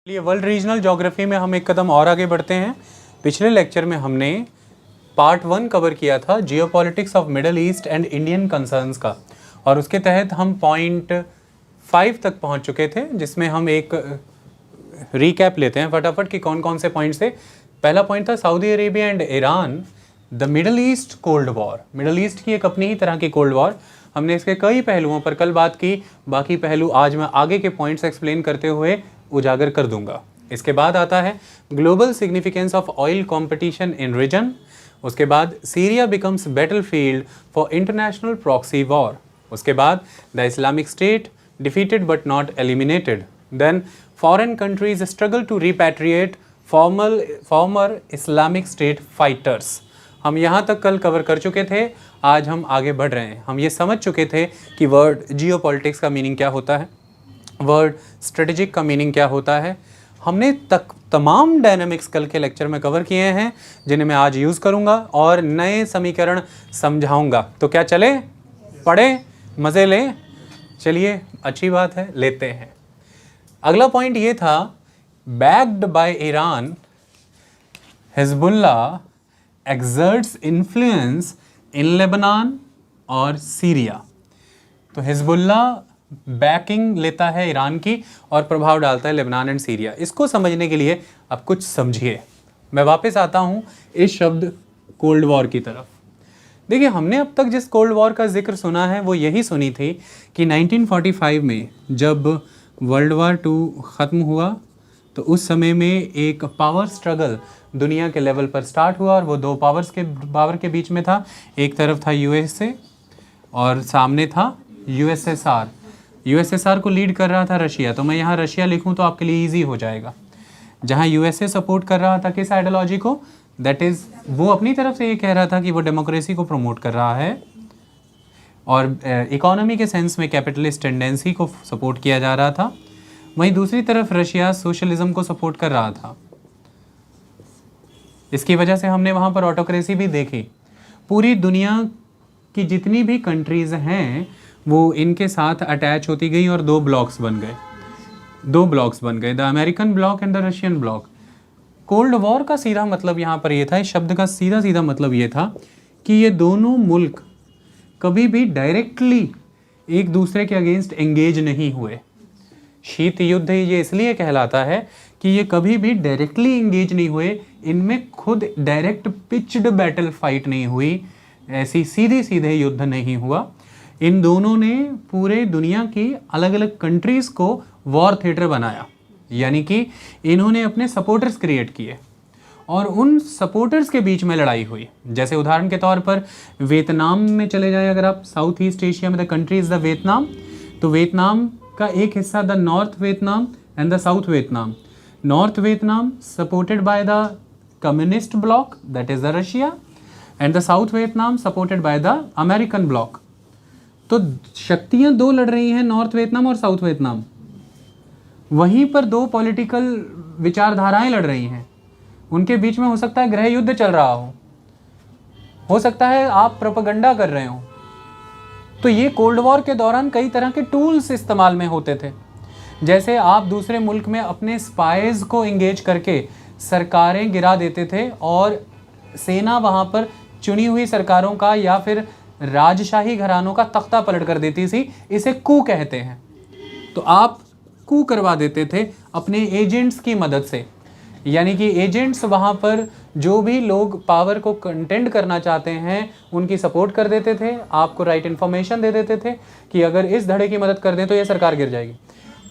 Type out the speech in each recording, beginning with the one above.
चलिए world regional geography में हम एक कदम और आगे बढ़ते हैं। पिछले लेक्चर में हमने पार्ट 1 कवर किया था geopolitics of middle east and Indian concerns का, और उसके तहत हम पॉइंट 5 तक पहुंच चुके थे, जिसमें हम एक रीकैप लेते हैं फटाफट कि कौन कौन से पॉइंट्स थे। पहला पॉइंट था Saudi Arabia and Iran, the middle east cold war. Middle east की एक अपनी ही तरह की कोल्ड वॉर। हमने इसके कई पहलुओं पर कल बात की, बाकी पहलू आज मैं आगे के पॉइंट्स एक्सप्लेन करते हुए उजागर कर दूंगा। इसके बाद आता है global significance of oil competition in region. उसके बाद Syria becomes battlefield for international proxy war. उसके बाद the Islamic State defeated but not eliminated. Then foreign countries struggle to repatriate former Islamic State fighters. हम यहाँ तक कल cover कर चुके थे, आज हम आगे बढ़ रहे हैं। हम ये समझ चुके थे कि वर्ड जियोपॉलिटिक्स का मीनिंग क्या होता है, वर्ड स्ट्रेटेजिक का मीनिंग क्या होता है। हमने तमाम डायनामिक्स कल के लेक्चर में कवर किए हैं, जिन्हें मैं आज यूज़ करूंगा और नए समीकरण समझाऊंगा। तो क्या चले, पढ़े, मज़े लें। चलिए अच्छी बात है, लेते हैं। अगला पॉइंट ये था, backed by Iran Hezbollah exerts influence in Lebanon और सीरिया। तो हिजबुल्लाह बैकिंग लेता है ईरान की और प्रभाव डालता है लेबनान एंड सीरिया। इसको समझने के लिए अब कुछ समझिए। मैं वापस आता हूँ इस शब्द कोल्ड वॉर की तरफ। देखिए, हमने अब तक जिस कोल्ड वॉर का जिक्र सुना है वो यही सुनी थी कि 1945 में जब वर्ल्ड वार 2 ख़त्म हुआ तो उस समय में एक पावर स्ट्रगल दुनिया के लेवल पर स्टार्ट हुआ, और वो दो पावर के बीच में था। एक तरफ था यूएसए और सामने था यूएसएसआर। यूएसएसआर को लीड कर रहा था रशिया। तो मैं यहाँ रशिया लिखूँ तो आपके लिए इजी हो जाएगा। जहाँ यूएसए सपोर्ट कर रहा था किस आइडियोलॉजी को, दैट इज़ वो अपनी तरफ से ये कह रहा था कि वो डेमोक्रेसी को प्रमोट कर रहा है और इकोनॉमी के सेंस में कैपिटलिस्ट टेंडेंसी को सपोर्ट किया जा रहा था। वहीं दूसरी तरफ रशिया सोशलिज्म को सपोर्ट कर रहा था। इसकी वजह से हमने वहाँ पर ऑटोक्रेसी भी देखी। पूरी दुनिया की जितनी भी कंट्रीज़ हैं वो इनके साथ अटैच होती गई और दो ब्लॉक्स बन गए, the American block and the Russian block. Cold war का सीधा मतलब यहाँ पर ये था, इस शब्द का सीधा मतलब ये था कि ये दोनों मुल्क कभी भी डायरेक्टली एक दूसरे के अगेंस्ट एंगेज नहीं हुए। शीत युद्ध ये इसलिए कहलाता है कि ये कभी भी डायरेक्टली एंगेज नहीं हुए, इनमें खुद डायरेक्ट पिच्ड बैटल फाइट नहीं हुई, ऐसी सीधे युद्ध नहीं हुआ। इन दोनों ने पूरे दुनिया की अलग अलग कंट्रीज़ को वॉर थिएटर बनाया, यानी कि इन्होंने अपने सपोर्टर्स क्रिएट किए और उन सपोर्टर्स के बीच में लड़ाई हुई। जैसे उदाहरण के तौर पर वियतनाम में चले जाएं अगर आप, साउथ ईस्ट एशिया में the country is the Vietnam. तो वियतनाम का एक हिस्सा the north Vietnam and the south Vietnam. North Vietnam supported by the communist block, that is the Russia, and the south Vietnam supported by the American block. तो शक्तियां दो लड़ रही हैं, नॉर्थ वियतनाम और साउथ वियतनाम। वहीं पर दो पॉलिटिकल विचारधाराएं लड़ रही हैं, उनके बीच में हो सकता है गृह युद्ध चल रहा हो सकता है आप प्रोपेगेंडा कर रहे हो। तो ये कोल्ड वॉर के दौरान कई तरह के टूल्स इस्तेमाल में होते थे। जैसे आप दूसरे मुल्क में अपने स्पाइज को एंगेज करके सरकारें गिरा देते थे और सेना वहाँ पर चुनी हुई सरकारों का या फिर राजशाही घरानों का तख्ता पलट कर देती थी। इसे कू कहते हैं। तो आप कू करवा देते थे अपने एजेंट्स की मदद से, यानी कि एजेंट्स वहाँ पर जो भी लोग पावर को कंटेंड करना चाहते हैं उनकी सपोर्ट कर देते थे, आपको राइट इन्फॉर्मेशन दे देते थे कि अगर इस धड़े की मदद कर दें तो ये सरकार गिर जाएगी।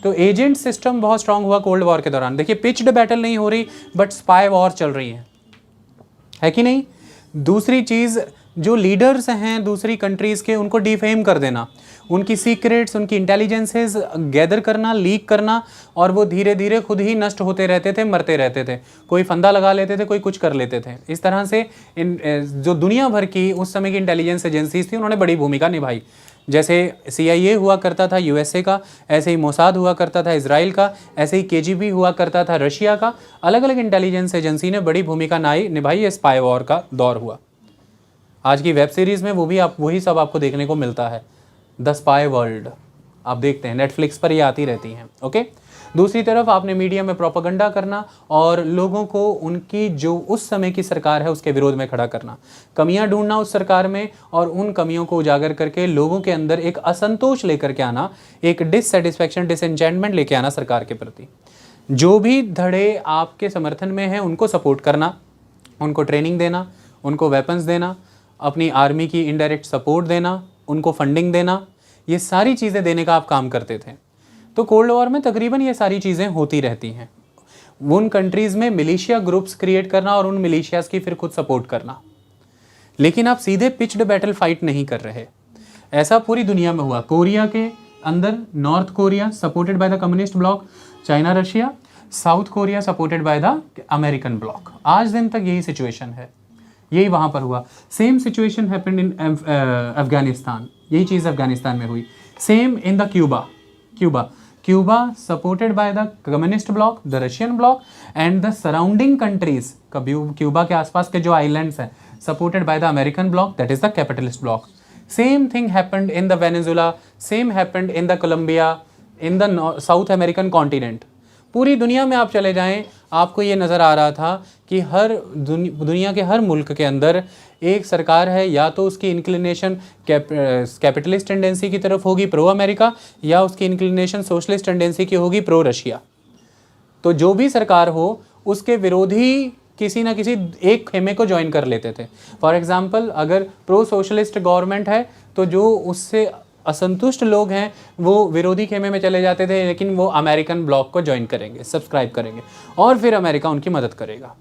तो एजेंट सिस्टम बहुत स्ट्रांग हुआ कोल्ड वॉर के दौरान। देखिए, पिच्ड बैटल नहीं हो रही बट स्पाई वॉर चल रही है कि नहीं। दूसरी चीज़, जो लीडर्स हैं दूसरी कंट्रीज़ के, उनको डिफेम कर देना, उनकी सीक्रेट्स, उनकी इंटेलिजेंसेस गैदर करना, लीक करना, और वो धीरे धीरे खुद ही नष्ट होते रहते थे, मरते रहते थे। कोई फंदा लगा लेते थे, कोई कुछ कर लेते थे। इस तरह से इन जो दुनिया भर की उस समय की इंटेलिजेंस एजेंसीज थी उन्होंने बड़ी भूमिका निभाई। जैसे CIA हुआ करता था USA का, ऐसे ही मोसाद हुआ करता था इजराइल का, ऐसे ही KGB हुआ करता था रशिया का। अलग अलग इंटेलिजेंस एजेंसी ने बड़ी भूमिका निभाई। ये स्पाई वॉर का दौर हुआ। आज की वेब सीरीज़ में वही सब आपको देखने को मिलता है। द स्पाई वर्ल्ड आप देखते हैं, नेटफ्लिक्स पर ये आती रहती हैं। ओके, दूसरी तरफ आपने मीडिया में प्रोपेगेंडा करना और लोगों को उनकी जो उस समय की सरकार है उसके विरोध में खड़ा करना, कमियां ढूंढना उस सरकार में और उन कमियों को उजागर करके लोगों के अंदर एक असंतोष लेकर के आना, एक डिससेटिस्फैक्शन, डिसएंचेंटमेंट लेके आना सरकार के प्रति। जो भी धड़े आपके समर्थन में हैं उनको सपोर्ट करना, उनको ट्रेनिंग देना, उनको वेपन्स देना, अपनी आर्मी की इनडायरेक्ट सपोर्ट देना, उनको फंडिंग देना, ये सारी चीज़ें देने का आप काम करते थे। तो कोल्ड वॉर में तकरीबन ये सारी चीज़ें होती रहती हैं। उन कंट्रीज़ में मिलिशिया ग्रुप्स क्रिएट करना और उन मिलिशियाज़ की फिर खुद सपोर्ट करना, लेकिन आप सीधे पिच्ड बैटल फाइट नहीं कर रहे। ऐसा पूरी दुनिया में हुआ। कोरिया के अंदर north Korea supported by the communist block, China Russia, south Korea supported by the American block. आज दिन तक यही सिचुएशन है, यही वहाँ पर हुआ। Same situation happened in Afghanistan, यही चीज़ अफगानिस्तान में हुई। Same in the Cuba supported by the communist bloc, the Russian bloc and the surrounding countries. Cuba के आसपास के जो आइलैंड्स हैं supported by the American bloc, that is the capitalist bloc. Same thing happened in the Venezuela, same happened in the Colombia, in the South American continent. पूरी दुनिया में आप चले जाएं, आपको ये नज़र आ रहा था कि हर दुनिया के हर मुल्क के अंदर एक सरकार है, या तो उसकी इंक्लिनेशन कैपिटलिस्ट टेंडेंसी की तरफ होगी प्रो अमेरिका, या उसकी इंक्लिनेशन सोशलिस्ट टेंडेंसी की होगी प्रो रशिया। तो जो भी सरकार हो उसके विरोधी किसी ना किसी एक खेमे को ज्वाइन कर लेते थे। फॉर एग्जांपल, अगर प्रो सोशलिस्ट गवर्नमेंट है तो जो उससे असंतुष्ट लोग हैं वो विरोधी खेमे में चले जाते थे, लेकिन वो अमेरिकन ब्लॉक को ज्वाइन करेंगे, सब्सक्राइब करेंगे, और फिर अमेरिका उनकी मदद करेगा।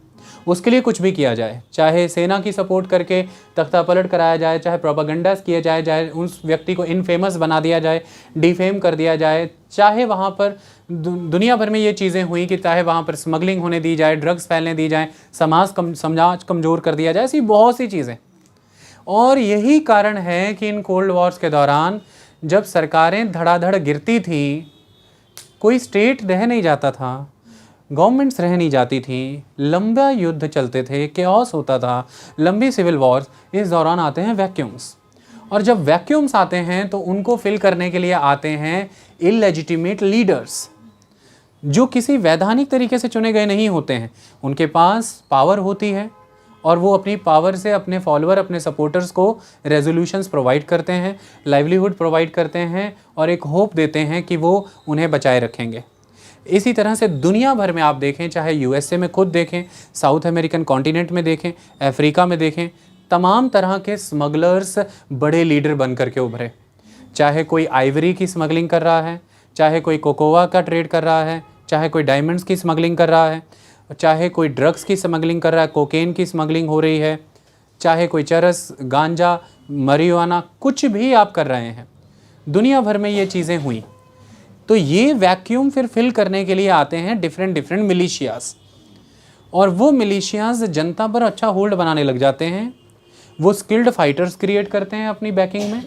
उसके लिए कुछ भी किया जाए, चाहे सेना की सपोर्ट करके तख्ता पलट कराया जाए, चाहे प्रोपेगेंडास किया जाए, चाहे उस व्यक्ति को इनफेमस बना दिया जाए, डिफेम कर दिया जाए, चाहे वहाँ पर दुनिया भर में ये चीज़ें हुई कि चाहे वहाँ पर स्मगलिंग होने दी जाए, ड्रग्स फैलने दी जाए, समाज कमज़ोर कर दिया जाए, ऐसी बहुत सी चीज़ें। और यही कारण है कि इन कोल्ड वॉर्स के दौरान जब सरकारें धड़ाधड़ गिरती थी, कोई स्टेट रह नहीं जाता था, गवर्नमेंट्स रह नहीं जाती थी, लंबा युद्ध चलते थे, केओस होता था, लंबी सिविल वॉर्स। इस दौरान आते हैं वैक्यूम्स, और जब वैक्यूम्स आते हैं तो उनको फिल करने के लिए आते हैं इलेजिटिमेट लीडर्स, जो किसी वैधानिक तरीके से चुने गए नहीं होते हैं। उनके पास पावर होती है और वो अपनी पावर से अपने फॉलोअर, अपने सपोर्टर्स को रेजोल्यूशंस प्रोवाइड करते हैं, लाइवलीहुड प्रोवाइड करते हैं और एक होप देते हैं कि वो उन्हें बचाए रखेंगे। इसी तरह से दुनिया भर में आप देखें, चाहे यूएसए में खुद देखें, साउथ अमेरिकन कॉन्टिनेंट में देखें, अफ्रीका में देखें, तमाम तरह के स्मगलर्स बड़े लीडर बन करके उभरे। चाहे कोई आइवरी की स्मगलिंग कर रहा है, चाहे कोई कोकोआ का ट्रेड कर रहा है, चाहे कोई डायमंड्स की स्मगलिंग कर रहा है, चाहे कोई ड्रग्स की स्मगलिंग कर रहा है, कोकेन की स्मगलिंग हो रही है, चाहे कोई चरस, गांजा, marijuana, कुछ भी आप कर रहे हैं, दुनिया भर में ये चीज़ें हुई। तो ये वैक्यूम फिर फिल करने के लिए आते हैं डिफरेंट मिलिशियाज़, और वो मिलिशियाज़ जनता पर अच्छा होल्ड बनाने लग जाते हैं। वो स्किल्ड फाइटर्स क्रिएट करते हैं अपनी बैकिंग में,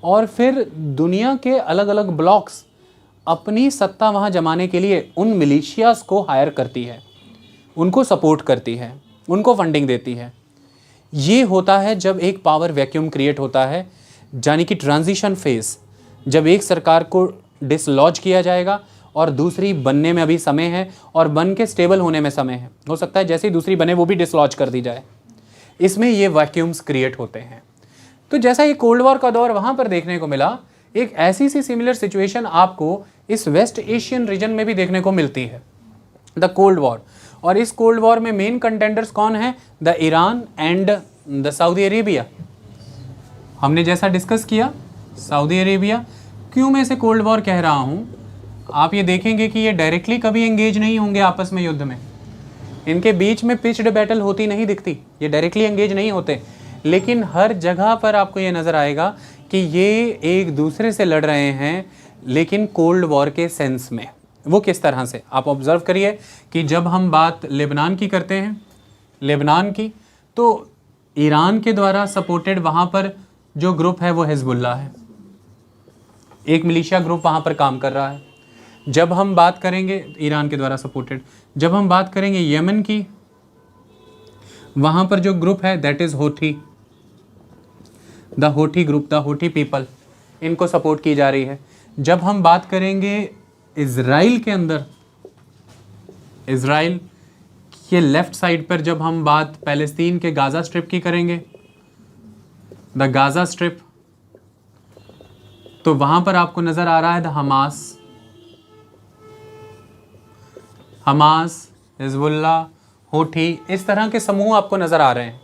और फिर दुनिया के अलग अलग ब्लॉक्स अपनी सत्ता वहाँ जमाने के लिए उन मिलिशियाज़ को हायर करती है, उनको सपोर्ट करती है, उनको फंडिंग देती है। ये होता है जब एक पावर वैक्यूम क्रिएट होता है, यानी कि ट्रांजिशन फेज़, जब एक सरकार को डिसलॉज किया जाएगा और दूसरी बनने में अभी समय है, और बन के स्टेबल होने में समय है। हो सकता है जैसे ही दूसरी बने वो भी डिसलॉज कर दी जाए। इसमें ये वैक्यूम्स क्रिएट होते हैं। तो जैसा ये कोल्ड वॉर का दौर वहाँ पर देखने को मिला, एक ऐसी सी सिमिलर सिचुएशन आपको इस वेस्ट एशियन रीजन में भी देखने को मिलती है, द कोल्ड वॉर। और इस कोल्ड वॉर में मेन कंटेंडर्स कौन हैं? The Iran and the Saudi Arabia. हमने जैसा डिस्कस किया, सऊदी अरेबिया। क्यों मैं इसे कोल्ड वॉर कह रहा हूँ, आप ये देखेंगे कि ये डायरेक्टली कभी एंगेज नहीं होंगे आपस में युद्ध में, इनके बीच में पिच्ड बैटल होती नहीं दिखती, ये डायरेक्टली एंगेज नहीं होते, लेकिन हर जगह पर आपको ये नज़र आएगा कि ये एक दूसरे से लड़ रहे हैं, लेकिन कोल्ड वॉर के सेंस में। वो किस तरह से, आप ऑब्ज़र्व करिए कि जब हम बात लेबनान की करते हैं, लेबनान की, तो ईरान के द्वारा सपोर्टेड वहाँ पर जो ग्रुप है वो हिजबुल्लाह है, एक मिलिशिया ग्रुप वहाँ पर काम कर रहा है। जब हम बात करेंगे ईरान के द्वारा सपोर्टेड, जब हम बात करेंगे यमन की, वहाँ पर जो ग्रुप है that is Houthi, the Houthi group, the Houthi people, इनको सपोर्ट की जा रही है। जब हम बात करेंगे इज़राइल के अंदर, इज़राइल के लेफ्ट साइड पर जब हम बात पैलेस्तीन के गाज़ा स्ट्रिप की करेंगे, द गाज़ा स्ट्रिप, तो वहां पर आपको नजर आ रहा है द हमास, हिजबुल्ला, होठी, इस तरह के समूह आपको नजर आ रहे हैं।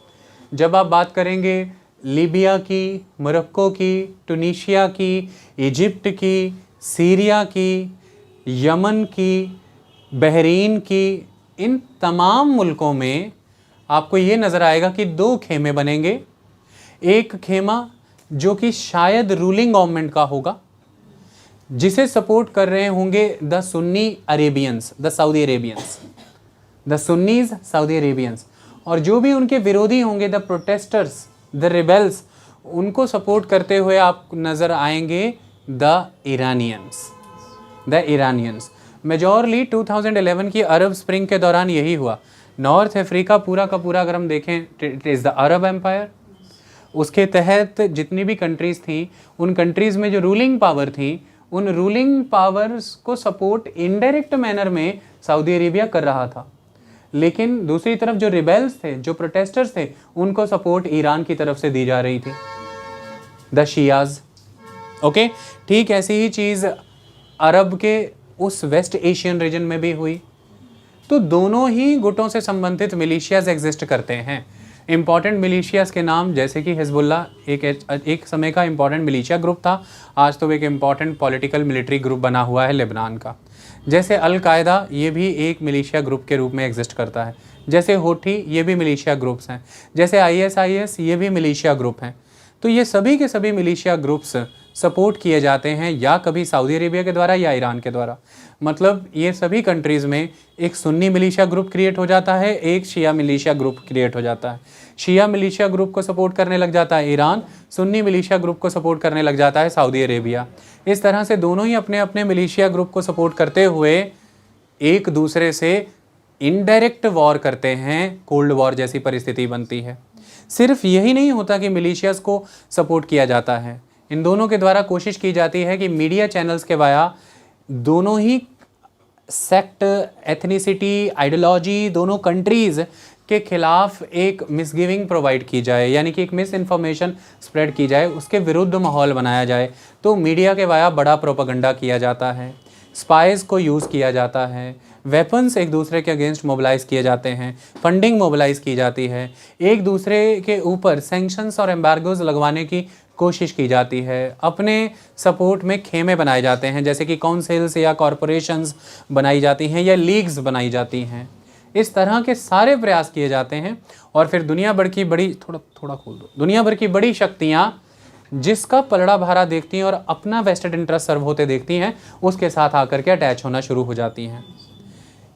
जब आप बात करेंगे लीबिया की, मोरक्को की, टूनीशिया की, इजिप्ट की, सीरिया की, यमन की, बहरीन की, इन तमाम मुल्कों में आपको ये नज़र आएगा कि दो खेमे बनेंगे। एक खेमा जो कि शायद रूलिंग गवर्नमेंट का होगा, जिसे सपोर्ट कर रहे होंगे the Sunni Arabians, the Saudi Arabians, the Sunnis Saudi Arabians, और जो भी उनके विरोधी होंगे द प्रोटेस्टर्स, द रिबेल्स, उनको सपोर्ट करते हुए आप नज़र आएंगे द इरानियंस। मेजॉरली 2011 की अरब स्प्रिंग के दौरान यही हुआ। नॉर्थ अफ्रीका पूरा का पूरा अगर हम देखें, it is the Arab empire. उसके तहत जितनी भी कंट्रीज़ थी, उन कंट्रीज़ में जो रूलिंग पावर थी, उन रूलिंग पावर्स को सपोर्ट इनडायरेक्ट मैनर में सऊदी अरेबिया कर रहा था। लेकिन दूसरी तरफ जो रिबेल्स थे, जो प्रोटेस्टर्स थे, उनको सपोर्ट ईरान की तरफ से दी जा रही थी, द शियाज। ओके, ठीक ऐसी ही चीज़ अरब के उस वेस्ट एशियन रीजन में भी हुई। तो दोनों ही गुटों से संबंधित मिलिशियाज एग्जिस्ट करते हैं। इम्पॉर्टेंट मिलिशियाज के नाम जैसे कि हिजबुल्ला एक समय का इम्पॉर्टेंट मिलिशिया ग्रुप था, आज तो एक इम्पॉर्टेंट पॉलिटिकल मिलिट्री ग्रुप बना हुआ है लेबनान का। जैसे अल कायदा, ये भी एक मिलिशिया ग्रुप के रूप में एग्जिस्ट करता है। जैसे होठी, ये भी मिलिशिया ग्रुप्स हैं। जैसे ISIS, ये भी मिलिशिया ग्रुप हैं। तो ये सभी के सभी मिलिशिया ग्रुप्स सपोर्ट किए जाते हैं या कभी सऊदी अरेबिया के द्वारा या ईरान के द्वारा। मतलब ये सभी कंट्रीज़ में एक सुन्नी मिलिशिया ग्रुप क्रिएट हो जाता है, एक शिया मिलिशिया ग्रुप क्रिएट हो जाता है। शिया मिलिशिया ग्रुप को सपोर्ट करने लग जाता है ईरान, सुन्नी मिलिशिया ग्रुप को सपोर्ट करने लग जाता है सऊदी अरेबिया। इस तरह से दोनों ही अपने अपने मिलिशिया ग्रुप को सपोर्ट करते हुए एक दूसरे से इनडायरेक्ट वॉर करते हैं, कोल्ड वॉर जैसी परिस्थिति बनती है। सिर्फ यही नहीं होता कि मिलिशियाज को सपोर्ट किया जाता है, इन दोनों के द्वारा कोशिश की जाती है कि मीडिया चैनल्स के वाया दोनों ही सेक्ट, एथनिसिटी, आइडियोलॉजी, दोनों कंट्रीज़ के खिलाफ एक मिसगिविंग प्रोवाइड की जाए, यानी कि एक मिस इन्फॉर्मेशन स्प्रेड की जाए, उसके विरुद्ध माहौल बनाया जाए। तो मीडिया के वाया बड़ा प्रोपेगेंडा किया जाता है, स्पाइस को यूज़ किया जाता है, वेपन्स एक दूसरे के अगेंस्ट मोबिलाइज़ किए जाते हैं, फंडिंग मोबिलाइज़ की जाती है, एक दूसरे के ऊपर सैंक्शंस और एम्बार्गोज लगवाने की कोशिश की जाती है, अपने सपोर्ट में खेमे बनाए जाते हैं, जैसे कि काउंसिल्स या कॉरपोरेशंस बनाई जाती हैं या लीग्स बनाई जाती हैं। इस तरह के सारे प्रयास किए जाते हैं और फिर दुनिया भर की बड़ी थोड़ा खोल दो, दुनिया भर की बड़ी शक्तियाँ जिसका पलड़ा भारा देखती हैं और अपना वेस्टेड इंटरेस्ट सर्व होते देखती हैं, उसके साथ आकर के अटैच होना शुरू हो जाती हैं।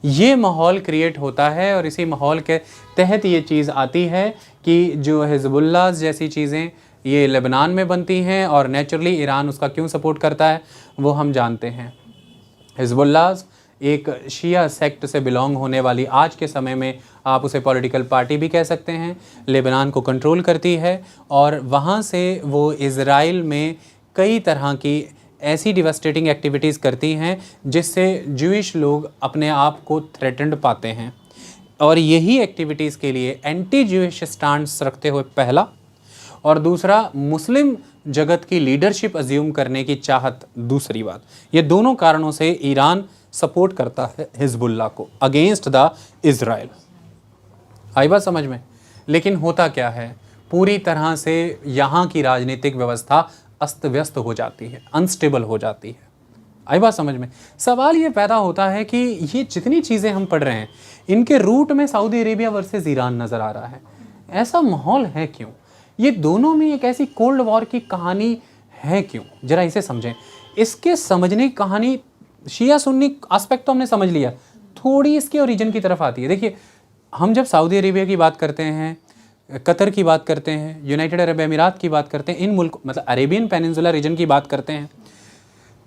ये माहौल क्रिएट होता है और इसी माहौल के तहत ये चीज़ आती है कि जो हिजबुल्ला जैसी चीज़ें ये लेबनान में बनती हैं और नेचुरली ईरान उसका क्यों सपोर्ट करता है वो हम जानते हैं। हिजबुल्ला एक शिया सेक्ट से बिलोंग होने वाली, आज के समय में आप उसे पॉलिटिकल पार्टी भी कह सकते हैं, लेबनान को कंट्रोल करती है और वहाँ से वो इज़राइल में कई तरह की ऐसी डिवास्टेटिंग एक्टिविटीज़ करती हैं जिससे ज्यूइश लोग अपने आप को थ्रेटेंड पाते हैं। और यही एक्टिविटीज़ के लिए एंटी ज्यूइश स्टैंड्स रखते हुए पहला, और दूसरा मुस्लिम जगत की लीडरशिप अज्यूम करने की चाहत दूसरी बात, ये दोनों कारणों से ईरान सपोर्ट करता है हिजबुल्ला को अगेंस्ट द इज़राइल। आई बात समझ में? लेकिन होता क्या है, पूरी तरह से यहाँ की राजनीतिक व्यवस्था अस्त व्यस्त हो जाती है, अनस्टेबल हो जाती है। आई बात समझ में? सवाल ये पैदा होता है कि ये जितनी चीज़ें हम पढ़ रहे हैं, इनके रूट में सऊदी अरेबिया वर्सेस ईरान नज़र आ रहा है। ऐसा माहौल है क्यों? ये दोनों में एक ऐसी कोल्ड वॉर की कहानी है क्यों? जरा इसे समझें। इसके समझने की कहानी, शिया सुन्नी एस्पेक्ट तो हमने समझ लिया, थोड़ी इसके ओरिजिन की तरफ आती है। देखिए, हम जब सऊदी अरेबिया की बात करते हैं, कतर की बात करते हैं, यूनाइटेड अरब अमीरात की बात करते हैं, इन मुल्क मतलब अरेबियन पेनिनसुला रीजन की बात करते हैं,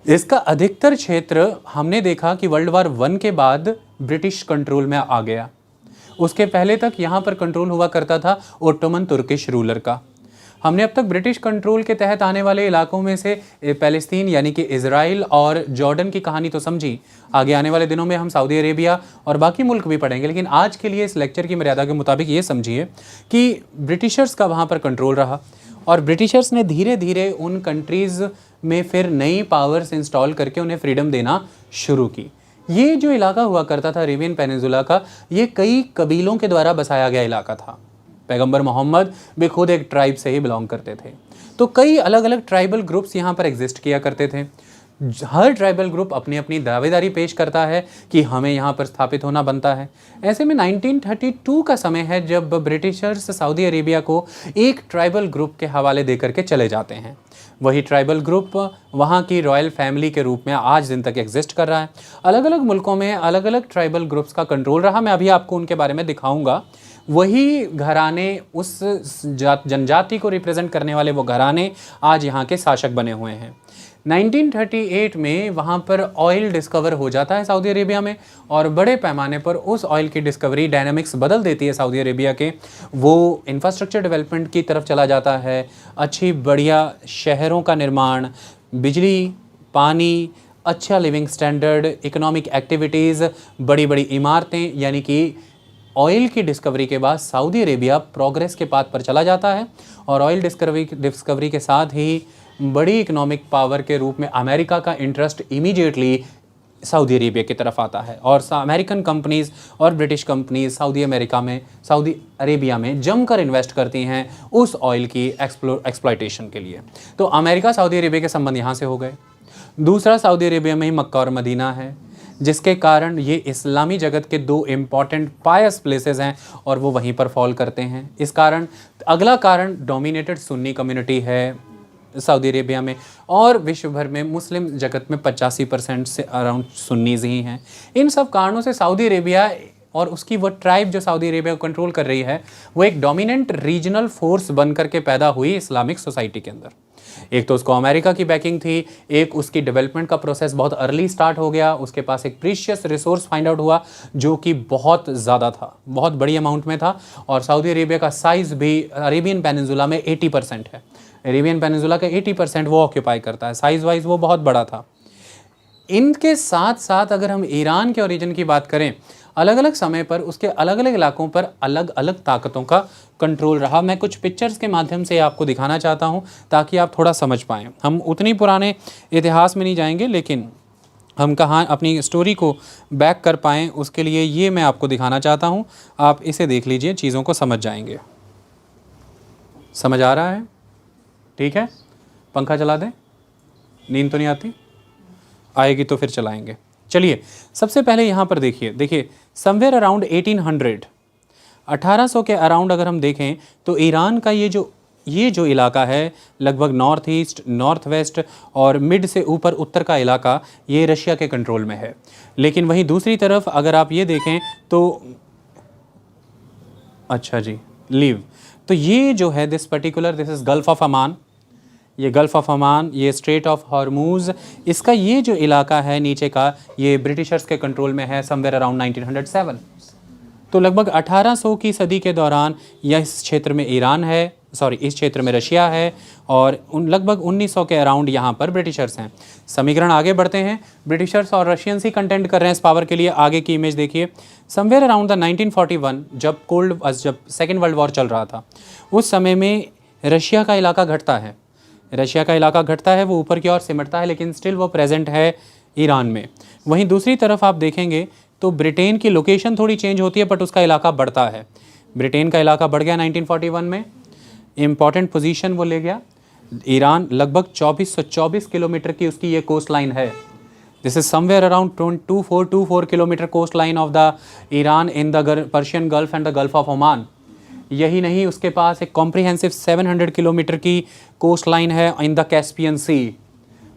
इसका अधिकतर क्षेत्र हमने देखा कि वर्ल्ड वार 1 के बाद ब्रिटिश कंट्रोल में आ गया। उसके पहले तक यहाँ पर कंट्रोल हुआ करता था ओटोमन तुर्किश रूलर का। हमने अब तक ब्रिटिश कंट्रोल के तहत आने वाले इलाकों में से पैलेस्तीन यानी कि इजराइल और जॉर्डन की कहानी तो समझी। आगे आने वाले दिनों में हम सऊदी अरेबिया और बाकी मुल्क भी पढ़ेंगे, लेकिन आज के लिए इस लेक्चर की मर्यादा के मुताबिक ये समझिए कि ब्रिटिशर्स का वहाँ पर कंट्रोल रहा और ब्रिटिशर्स ने धीरे धीरे उन कंट्रीज़ में फिर नई पावर्स इंस्टॉल करके उन्हें फ्रीडम देना शुरू की। ये जो इलाका हुआ करता था अरेबियन पेनिनसुला का, ये कई कबीलों के द्वारा बसाया गया इलाका था। पैगंबर मोहम्मद भी खुद एक ट्राइब से ही बिलोंग करते थे, तो कई अलग अलग ट्राइबल ग्रुप्स यहाँ पर एग्जिस्ट किया करते थे। हर ट्राइबल ग्रुप अपनी अपनी दावेदारी पेश करता है कि हमें यहाँ पर स्थापित होना बनता है। ऐसे में 1932 का समय है जब ब्रिटिशर्स सऊदी अरेबिया को एक ट्राइबल ग्रुप के हवाले दे करके चले जाते हैं। वही ट्राइबल ग्रुप वहाँ की रॉयल फैमिली के रूप में आज दिन तक एग्जिस्ट कर रहा है। अलग अलग मुल्कों में अलग अलग ट्राइबल ग्रुप्स का कंट्रोल रहा, मैं अभी आपको उनके बारे में दिखाऊंगा। वही घराने, उस जनजाति को रिप्रेजेंट करने वाले वो घराने आज यहाँ के शासक बने हुए हैं। 1938 में वहाँ पर ऑयल डिस्कवर हो जाता है सऊदी अरेबिया में और बड़े पैमाने पर उस ऑयल की डिस्कवरी डायनामिक्स बदल देती है सऊदी अरेबिया के। वो इंफ्रास्ट्रक्चर डेवलपमेंट की तरफ चला जाता है, अच्छी बढ़िया शहरों का निर्माण, बिजली, पानी, अच्छा लिविंग स्टैंडर्ड, इकोनॉमिक एक्टिविटीज़, बड़ी बड़ी इमारतें, यानी कि ऑयल की डिस्कवरी के बाद सऊदी अरेबिया प्रोग्रेस के पाथ पर चला जाता है और ऑयल डिस्कवरी के साथ ही बड़ी इकोनॉमिक पावर के रूप में अमेरिका का इंटरेस्ट इमीडिएटली सऊदी अरेबिया की तरफ आता है और अमेरिकन कंपनीज़ और ब्रिटिश कंपनीज सऊदी अरेबिया में जमकर इन्वेस्ट करती हैं उस ऑयल की एक्सप्लॉयटेशन के लिए। तो अमेरिका सऊदी अरेबिया के संबंध यहाँ से हो गए। दूसरा, सऊदी अरेबिया में ही मक्का और मदीना है, जिसके कारण ये इस्लामी जगत के दो इम्पॉर्टेंट पायस प्लेसेस हैं और वो वहीं पर फॉल करते हैं। इस कारण अगला कारण डोमिनेटेड सुन्नी कम्युनिटी है सऊदी अरेबिया में और विश्व भर में मुस्लिम जगत में 85% से अराउंड सुन्नीज़ ही हैं। इन सब कारणों से सऊदी अरेबिया और उसकी वो ट्राइब जो सऊदी अरेबिया को कंट्रोल कर रही है वो एक डोमिनेंट रीजनल फोर्स बन करके पैदा हुई इस्लामिक सोसाइटी के अंदर। एक तो उसको अमेरिका की बैकिंग थी, एक उसकी डेवलपमेंट का प्रोसेस बहुत अर्ली स्टार्ट हो गया, उसके पास एक प्रीशियस रिसोर्स फाइंड आउट हुआ जो कि बहुत ज़्यादा था, बहुत बड़ी अमाउंट में था। और सऊदी अरेबिया का साइज़ भी अरेबियन पेनिनसुला में 80% है। अरेबियन पेनिनसुला का 80% वो ऑक्यूपाई करता है, साइज़ वाइज वो बहुत बड़ा था। इनके साथ साथ अगर हम ईरान के ओरिजिन की बात करें, अलग अलग समय पर उसके अलग अलग इलाकों पर अलग अलग ताकतों का कंट्रोल रहा। मैं कुछ पिक्चर्स के माध्यम से आपको दिखाना चाहता हूं ताकि आप थोड़ा समझ पाएँ। हम उतनी पुराने इतिहास में नहीं जाएंगे, लेकिन हम कहाँ अपनी स्टोरी को बैक कर पाएँ उसके लिए ये मैं आपको दिखाना चाहता हूँ। आप इसे देख लीजिए, चीज़ों को समझ जाएंगे। समझ आ रहा है? ठीक है, पंखा चला दें, नींद तो नहीं आती? आएगी तो फिर चलाएंगे। चलिए, सबसे पहले यहाँ पर देखिए समवेयर अराउंड 1800 के अराउंड अगर हम देखें तो ईरान का ये जो इलाका है लगभग नॉर्थ ईस्ट, नॉर्थ वेस्ट और मिड से ऊपर उत्तर का इलाका ये रशिया के कंट्रोल में है। लेकिन वहीं दूसरी तरफ अगर आप ये देखें तो अच्छा जी, लीव, तो ये जो है दिस इज़ गल्फ ऑफ अमान, ये गल्फ ऑफ अमान, ये स्ट्रेट ऑफ हॉर्मूज़, इसका ये जो इलाका है नीचे का ये ब्रिटिशर्स के कंट्रोल में है समवेयर अराउंड 1907। तो लगभग 1800 की सदी के दौरान यह इस क्षेत्र में इस क्षेत्र में रशिया है और लगभग 1900 के अराउंड यहाँ पर ब्रिटिशर्स हैं। समीकरण आगे बढ़ते हैं, ब्रिटिशर्स और रशियंस ही कंटेंट कर रहे हैं इस पावर के लिए। आगे की इमेज देखिए, समवेयर अराउंड द 1941 जब सेकेंड वर्ल्ड वॉर चल रहा था उस समय में रशिया का इलाका घटता है, वो ऊपर की ओर सिमटता है, लेकिन स्टिल वो प्रेजेंट है ईरान में। वहीं दूसरी तरफ आप देखेंगे तो ब्रिटेन की लोकेशन थोड़ी चेंज होती है बट उसका इलाका बढ़ता है। ब्रिटेन का इलाका बढ़ गया 1941 में, इम्पॉर्टेंट पोजीशन वो ले गया। ईरान लगभग 2424 किलोमीटर की उसकी ये कोस्ट लाइन है। This is somewhere around 2424 kilometre coast line of the Iran in the Persian gulf and the gulf of Oman. यही नहीं, उसके पास एक कॉम्प्रिहेंसिव 700 किलोमीटर की कोस्ट लाइन है इन द कैस्पियन सी।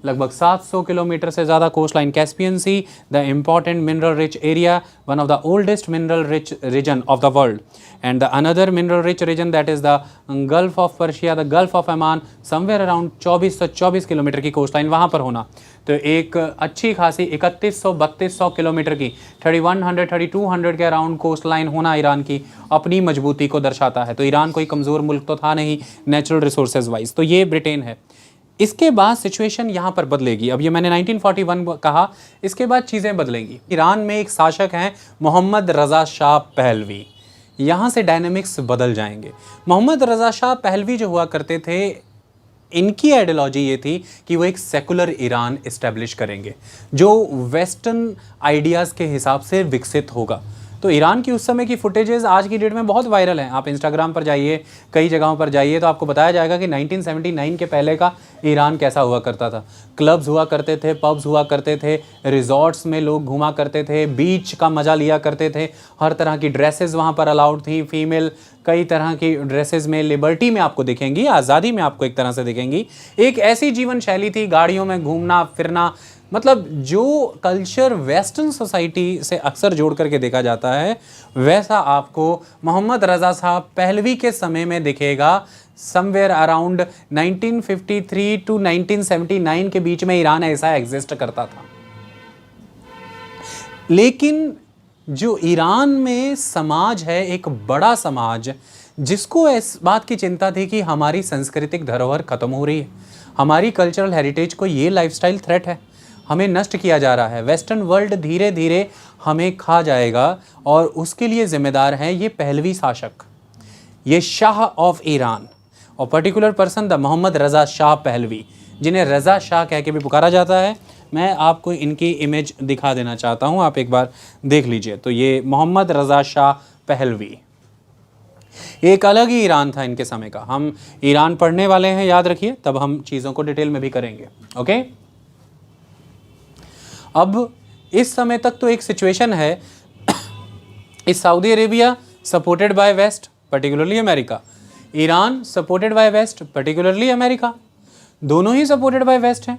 लगभग 700 किलोमीटर से ज़्यादा coast line. Caspian sea the important mineral rich area, one of the oldest mineral rich region of the world, and the another mineral rich region that is the gulf of Persia, the gulf of Oman, somewhere around 2424 kilometre की coast line वहाँ पर होना। तो एक अच्छी खासी 3100-3200 kilometre की 3100-3200 के अराउंड कोस्ट लाइन होना ईरान की अपनी मजबूती को दर्शाता है। तो ईरान कोई कमज़ोर मुल्क तो था नहीं नेचुरल रिसोर्सेज वाइज। तो ये ब्रिटेन है। इसके बाद सिचुएशन यहाँ पर बदलेगी। अब ये मैंने 1941 कहा, इसके बाद चीज़ें बदलेंगी। ईरान में एक शासक हैं मोहम्मद रज़ा शाह पहलवी, यहाँ से डायनेमिक्स बदल जाएंगे। मोहम्मद रज़ा शाह पहलवी जो हुआ करते थे, इनकी आइडियोलॉजी ये थी कि वो एक सेकुलर ईरान इस्टेब्लिश करेंगे जो वेस्टर्न आइडियाज़ के हिसाब से विकसित होगा। तो ईरान की उस समय की फुटेजेस आज की डेट में बहुत वायरल हैं। आप इंस्टाग्राम पर जाइए, कई जगहों पर जाइए, तो आपको बताया जाएगा कि 1979 के पहले का ईरान कैसा हुआ करता था। क्लब्स हुआ करते थे, पब्स हुआ करते थे, रिजॉर्ट्स में लोग घूमा करते थे, बीच का मज़ा लिया करते थे, हर तरह की ड्रेसेस वहाँ पर अलाउड थी। फीमेल कई तरह की ड्रेसेस में, लिबर्टी में आपको दिखेंगी, आज़ादी में आपको एक तरह से दिखेंगी। एक ऐसी जीवन शैली थी, गाड़ियों में घूमना फिरना, मतलब जो कल्चर वेस्टर्न सोसाइटी से अक्सर जोड़ करके देखा जाता है, वैसा आपको मोहम्मद रज़ा साहब पहलवी के समय में दिखेगा। समवेयर अराउंड 1953 टू 1979 के बीच में ईरान ऐसा एग्जिस्ट करता था। लेकिन जो ईरान में समाज है, एक बड़ा समाज, जिसको इस बात की चिंता थी कि हमारी सांस्कृतिक धरोहर खत्म हो रही है, हमारी कल्चरल हेरिटेज को ये लाइफस्टाइल थ्रेट है, हमें नष्ट किया जा रहा है, वेस्टर्न वर्ल्ड धीरे धीरे हमें खा जाएगा, और उसके लिए जिम्मेदार हैं ये पहलवी शासक, ये शाह ऑफ ईरान, और particular person the Mohammad Reza Shah Pahlavi, जिन्हें रज़ा शाह कह के भी पुकारा जाता है। मैं आपको इनकी इमेज दिखा देना चाहता हूँ, आप एक बार देख लीजिए। तो ये मोहम्मद रज़ा शाह पहलवी, एक अलग ही ईरान था इनके समय का। हम ईरान पढ़ने वाले हैं, याद रखिए, तब हम चीज़ों को डिटेल में भी करेंगे। ओके, अब इस समय तक तो एक सिचुएशन है, इस Saudi Arabia supported by west, particularly America, Iran supported by west, particularly America, दोनों ही सपोर्टेड बाय वेस्ट हैं।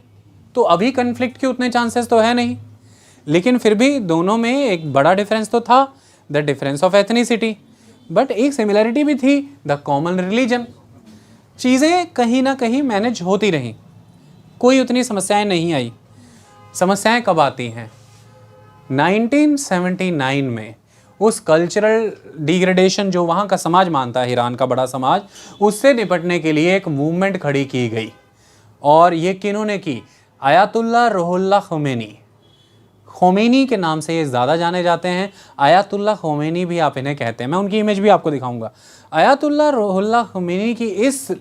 तो अभी कन्फ्लिक्ट के उतने चांसेस तो है नहीं, लेकिन फिर भी दोनों में एक बड़ा डिफरेंस तो था, the difference of ethnicity, but एक सिमिलरिटी भी थी, द कॉमन रिलीजन। चीज़ें कहीं ना कहीं मैनेज होती रहीं, कोई उतनी समस्याएं नहीं आई। समस्याएं कब आती हैं? 1979 में उस कल्चरल डिग्रेडेशन जो वहाँ का समाज मानता है, ईरान का बड़ा समाज, उससे निपटने के लिए एक मूवमेंट खड़ी की गई। और ये किन्होंने की? आयतुल्लाह रूहुल्लाह ख़ोमेनी, ख़ोमेनी के नाम से ये ज़्यादा जाने जाते हैं। आयतुल्लाह ख़ोमेनी भी आप इन्हें कहते हैं, मैं उनकी इमेज भी आपको दिखाऊंगा। आयतुल्लाह रूहुल्लाह ख़ोमेनी की इस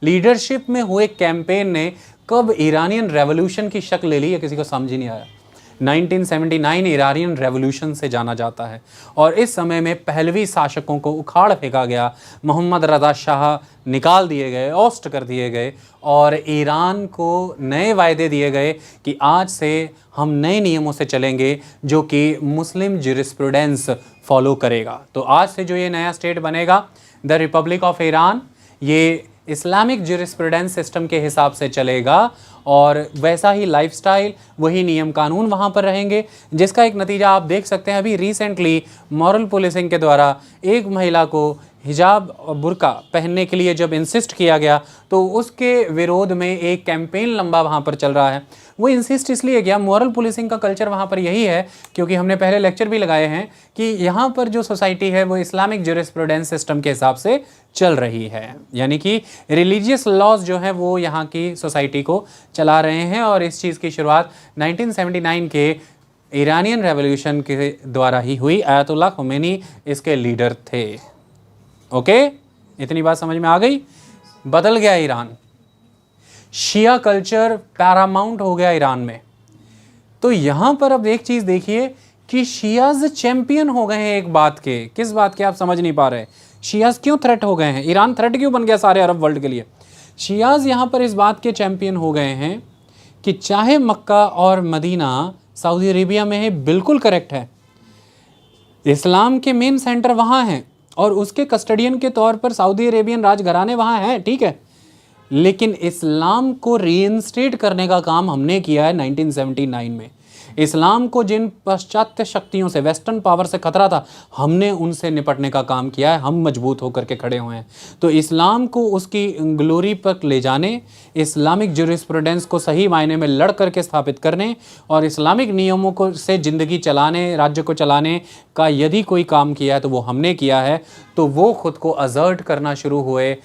लीडरशिप में हुए कैंपेन ने कब ईरानियन रेवोल्यूशन की शक्ल ले ली, ये किसी को समझ ही नहीं आया। 1979 ईरानियन रेवोल्यूशन से जाना जाता है, और इस समय में पहलवी शासकों को उखाड़ फेंका गया, मोहम्मद रज़ा शाह निकाल दिए गए, ओस्ट कर दिए गए, और ईरान को नए वायदे दिए गए कि आज से हम नए नियमों से चलेंगे जो कि मुस्लिम ज्यूरिस्प्रूडेंस फॉलो करेगा। तो आज से जो ये नया स्टेट बनेगा, द रिपब्लिक ऑफ ईरान, ये इस्लामिक ज्यूरिस्प्रूडेंस सिस्टम के हिसाब से चलेगा, और वैसा ही लाइफस्टाइल, वही नियम कानून वहाँ पर रहेंगे, जिसका एक नतीजा आप देख सकते हैं। अभी रिसेंटली मॉरल पुलिसिंग के द्वारा एक महिला को हिजाब और बुर्का पहनने के लिए जब इंसिस्ट किया गया, तो उसके विरोध में एक कैंपेन लंबा वहाँ पर चल रहा है। वो इंसिस्ट इसलिए किया, मॉरल पुलिसिंग का कल्चर वहाँ पर यही है, क्योंकि हमने पहले लेक्चर भी लगाए हैं कि यहाँ पर जो सोसाइटी है वो इस्लामिक ज्यूरिस्प्रूडेंस सिस्टम के हिसाब से चल रही है, यानी कि रिलीजियस लॉज जो है वो यहाँ की सोसाइटी को चला रहे हैं। और इस चीज़ की शुरुआत 1979 के ईरानियन रेवोल्यूशन के द्वारा ही हुई। आयतुल्लाह ख़ोमेनी इसके लीडर थे। ओके, इतनी बात समझ में आ गई? बदल गया ईरान, शिया कल्चर पैरामाउंट हो गया ईरान में। तो यहाँ पर अब एक चीज़ देखिए कि शियाज चैंपियन हो गए हैं एक बात के। किस बात के? आप समझ नहीं पा रहे। शियाज क्यों थ्रेट हो गए हैं? ईरान थ्रेट क्यों बन गया सारे अरब वर्ल्ड के लिए? शियाज यहाँ पर इस बात के चैंपियन हो गए हैं कि चाहे मक्का और मदीना सऊदी अरेबिया में है, बिल्कुल करेक्ट है, इस्लाम के मेन सेंटर वहाँ हैं और उसके कस्टडियन के तौर पर सऊदी अरेबियन राजघराने वहाँ हैं, ठीक है, लेकिन इस्लाम को रीइंस्टेट करने का काम हमने किया है 1979 में। इस्लाम को जिन पाश्चात्य शक्तियों से, वेस्टर्न पावर से खतरा था, हमने उनसे निपटने का काम किया है। हम मजबूत होकर के खड़े हुए हैं। तो इस्लाम को उसकी ग्लोरी पर ले जाने, इस्लामिक ज्यूरिस्प्रूडेंस को सही मायने में लड़ करके स्थापित करने और इस्लामिक नियमों को से ज़िंदगी चलाने, राज्य को चलाने का यदि कोई काम किया है तो वो हमने किया है। तो वो खुद को असर्ट करना शुरू हुए